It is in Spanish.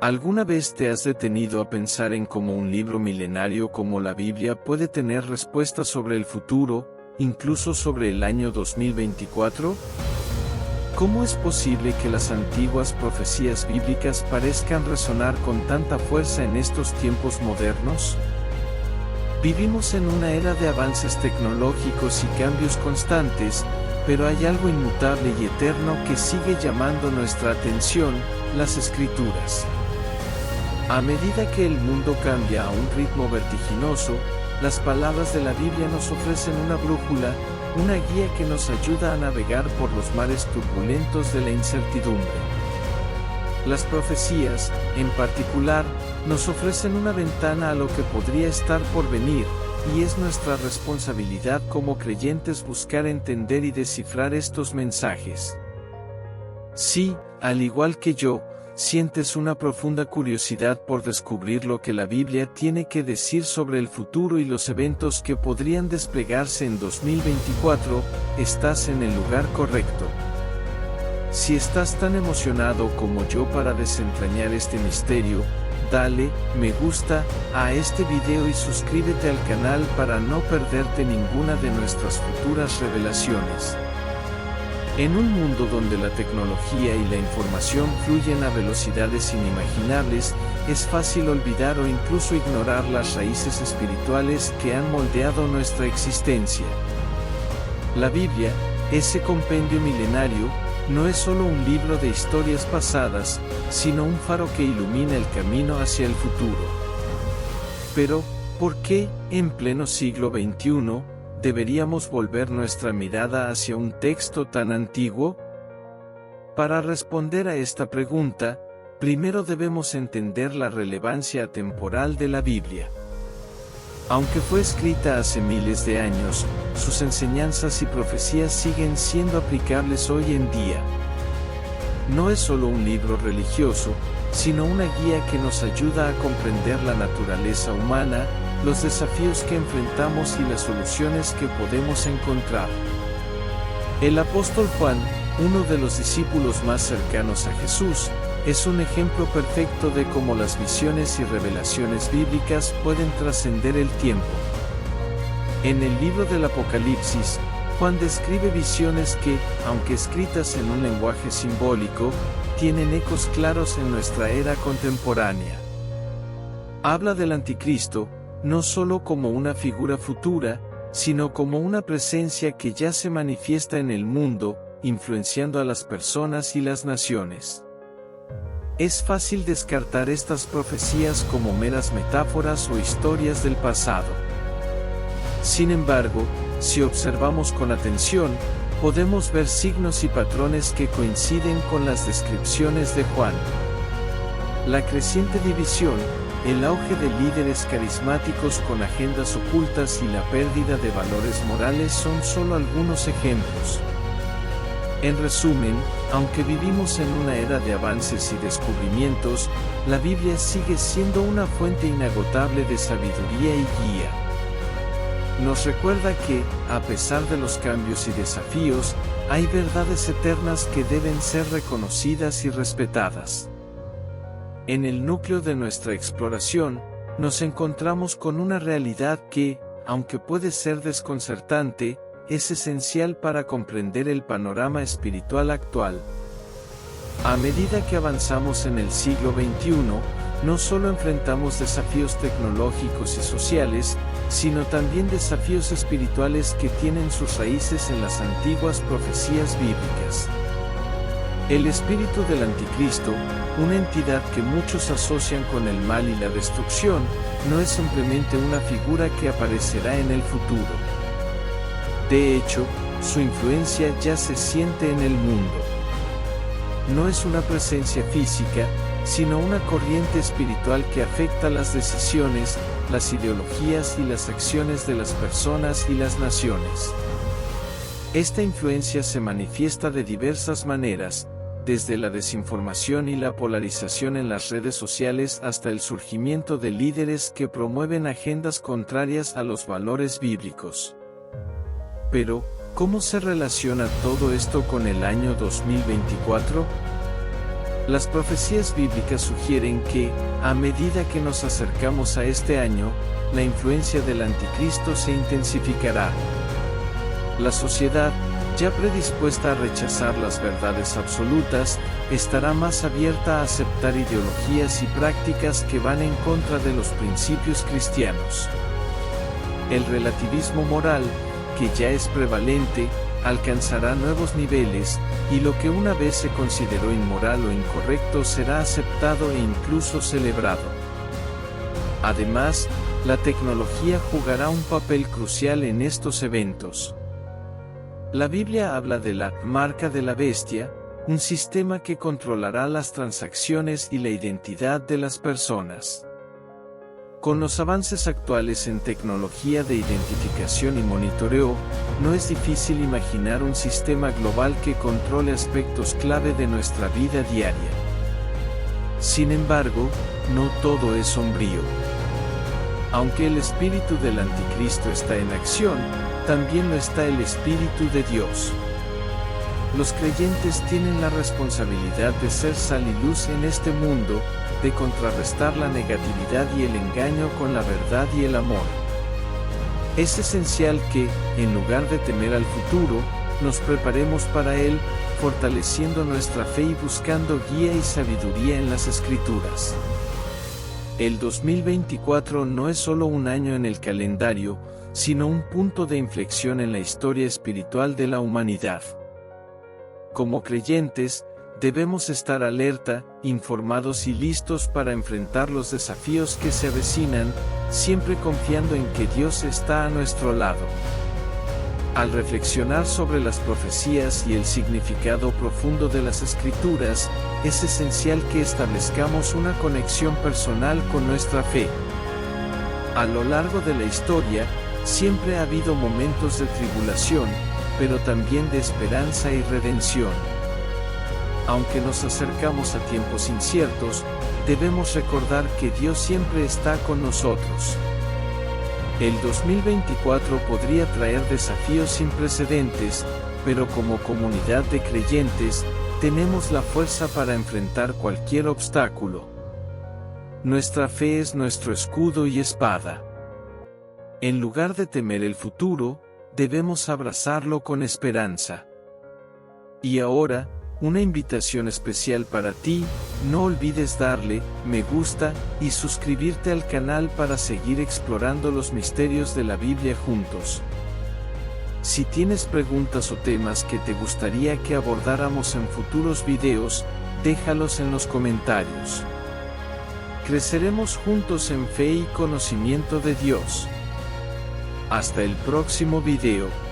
¿Alguna vez te has detenido a pensar en cómo un libro milenario como la Biblia puede tener respuestas sobre el futuro, incluso sobre el año 2024? ¿Cómo es posible que las antiguas profecías bíblicas parezcan resonar con tanta fuerza en estos tiempos modernos? Vivimos en una era de avances tecnológicos y cambios constantes, pero hay algo inmutable y eterno que sigue llamando nuestra atención: las Escrituras. A medida que el mundo cambia a un ritmo vertiginoso, las palabras de la Biblia nos ofrecen una brújula, una guía que nos ayuda a navegar por los mares turbulentos de la incertidumbre. Las profecías, en particular, nos ofrecen una ventana a lo que podría estar por venir, y es nuestra responsabilidad como creyentes buscar entender y descifrar estos mensajes. Si, al igual que yo, sientes una profunda curiosidad por descubrir lo que la Biblia tiene que decir sobre el futuro y los eventos que podrían desplegarse en 2024, estás en el lugar correcto. Si estás tan emocionado como yo para desentrañar este misterio, dale me gusta a este video y suscríbete al canal para no perderte ninguna de nuestras futuras revelaciones. En un mundo donde la tecnología y la información fluyen a velocidades inimaginables, es fácil olvidar o incluso ignorar las raíces espirituales que han moldeado nuestra existencia. La Biblia, ese compendio milenario, no es solo un libro de historias pasadas, sino un faro que ilumina el camino hacia el futuro. Pero, ¿por qué, en pleno siglo XXI, deberíamos volver nuestra mirada hacia un texto tan antiguo? Para responder a esta pregunta, primero debemos entender la relevancia temporal de la Biblia. Aunque fue escrita hace miles de años, sus enseñanzas y profecías siguen siendo aplicables hoy en día. No es solo un libro religioso, sino una guía que nos ayuda a comprender la naturaleza humana, los desafíos que enfrentamos y las soluciones que podemos encontrar. El apóstol Juan, uno de los discípulos más cercanos a Jesús, es un ejemplo perfecto de cómo las visiones y revelaciones bíblicas pueden trascender el tiempo. En el libro del Apocalipsis, Juan describe visiones que, aunque escritas en un lenguaje simbólico, tienen ecos claros en nuestra era contemporánea. Habla del Anticristo, no solo como una figura futura, sino como una presencia que ya se manifiesta en el mundo, influenciando a las personas y las naciones. Es fácil descartar estas profecías como meras metáforas o historias del pasado. Sin embargo, si observamos con atención, podemos ver signos y patrones que coinciden con las descripciones de Juan. La creciente división, el auge de líderes carismáticos con agendas ocultas y la pérdida de valores morales son solo algunos ejemplos. En resumen, aunque vivimos en una era de avances y descubrimientos, la Biblia sigue siendo una fuente inagotable de sabiduría y guía. Nos recuerda que, a pesar de los cambios y desafíos, hay verdades eternas que deben ser reconocidas y respetadas. En el núcleo de nuestra exploración, nos encontramos con una realidad que, aunque puede ser desconcertante, es esencial para comprender el panorama espiritual actual. A medida que avanzamos en el siglo XXI, no solo enfrentamos desafíos tecnológicos y sociales, sino también desafíos espirituales que tienen sus raíces en las antiguas profecías bíblicas. El espíritu del Anticristo, una entidad que muchos asocian con el mal y la destrucción, no es simplemente una figura que aparecerá en el futuro. De hecho, su influencia ya se siente en el mundo. No es una presencia física, sino una corriente espiritual que afecta las decisiones, las ideologías y las acciones de las personas y las naciones. Esta influencia se manifiesta de diversas maneras, desde la desinformación y la polarización en las redes sociales hasta el surgimiento de líderes que promueven agendas contrarias a los valores bíblicos. Pero, ¿cómo se relaciona todo esto con el año 2024? Las profecías bíblicas sugieren que, a medida que nos acercamos a este año, la influencia del anticristo se intensificará. La sociedad, ya predispuesta a rechazar las verdades absolutas, estará más abierta a aceptar ideologías y prácticas que van en contra de los principios cristianos. El relativismo moral, que ya es prevalente, alcanzará nuevos niveles, y lo que una vez se consideró inmoral o incorrecto será aceptado e incluso celebrado. Además, la tecnología jugará un papel crucial en estos eventos. La Biblia habla de la marca de la bestia, un sistema que controlará las transacciones y la identidad de las personas. Con los avances actuales en tecnología de identificación y monitoreo, no es difícil imaginar un sistema global que controle aspectos clave de nuestra vida diaria. Sin embargo, no todo es sombrío. Aunque el espíritu del anticristo está en acción, también lo está el Espíritu de Dios. Los creyentes tienen la responsabilidad de ser sal y luz en este mundo, de contrarrestar la negatividad y el engaño con la verdad y el amor. Es esencial que, en lugar de temer al futuro, nos preparemos para él, fortaleciendo nuestra fe y buscando guía y sabiduría en las Escrituras. El 2024 no es solo un año en el calendario, sino un punto de inflexión en la historia espiritual de la humanidad. Como creyentes, debemos estar alerta, informados y listos para enfrentar los desafíos que se avecinan, siempre confiando en que Dios está a nuestro lado. Al reflexionar sobre las profecías y el significado profundo de las Escrituras, es esencial que establezcamos una conexión personal con nuestra fe. A lo largo de la historia, siempre ha habido momentos de tribulación, pero también de esperanza y redención. Aunque nos acercamos a tiempos inciertos, debemos recordar que Dios siempre está con nosotros. El 2024 podría traer desafíos sin precedentes, pero como comunidad de creyentes, tenemos la fuerza para enfrentar cualquier obstáculo. Nuestra fe es nuestro escudo y espada. En lugar de temer el futuro, debemos abrazarlo con esperanza. Y ahora, una invitación especial para ti: no olvides darle me gusta y suscribirte al canal para seguir explorando los misterios de la Biblia juntos. Si tienes preguntas o temas que te gustaría que abordáramos en futuros videos, déjalos en los comentarios. Creceremos juntos en fe y conocimiento de Dios. Hasta el próximo video.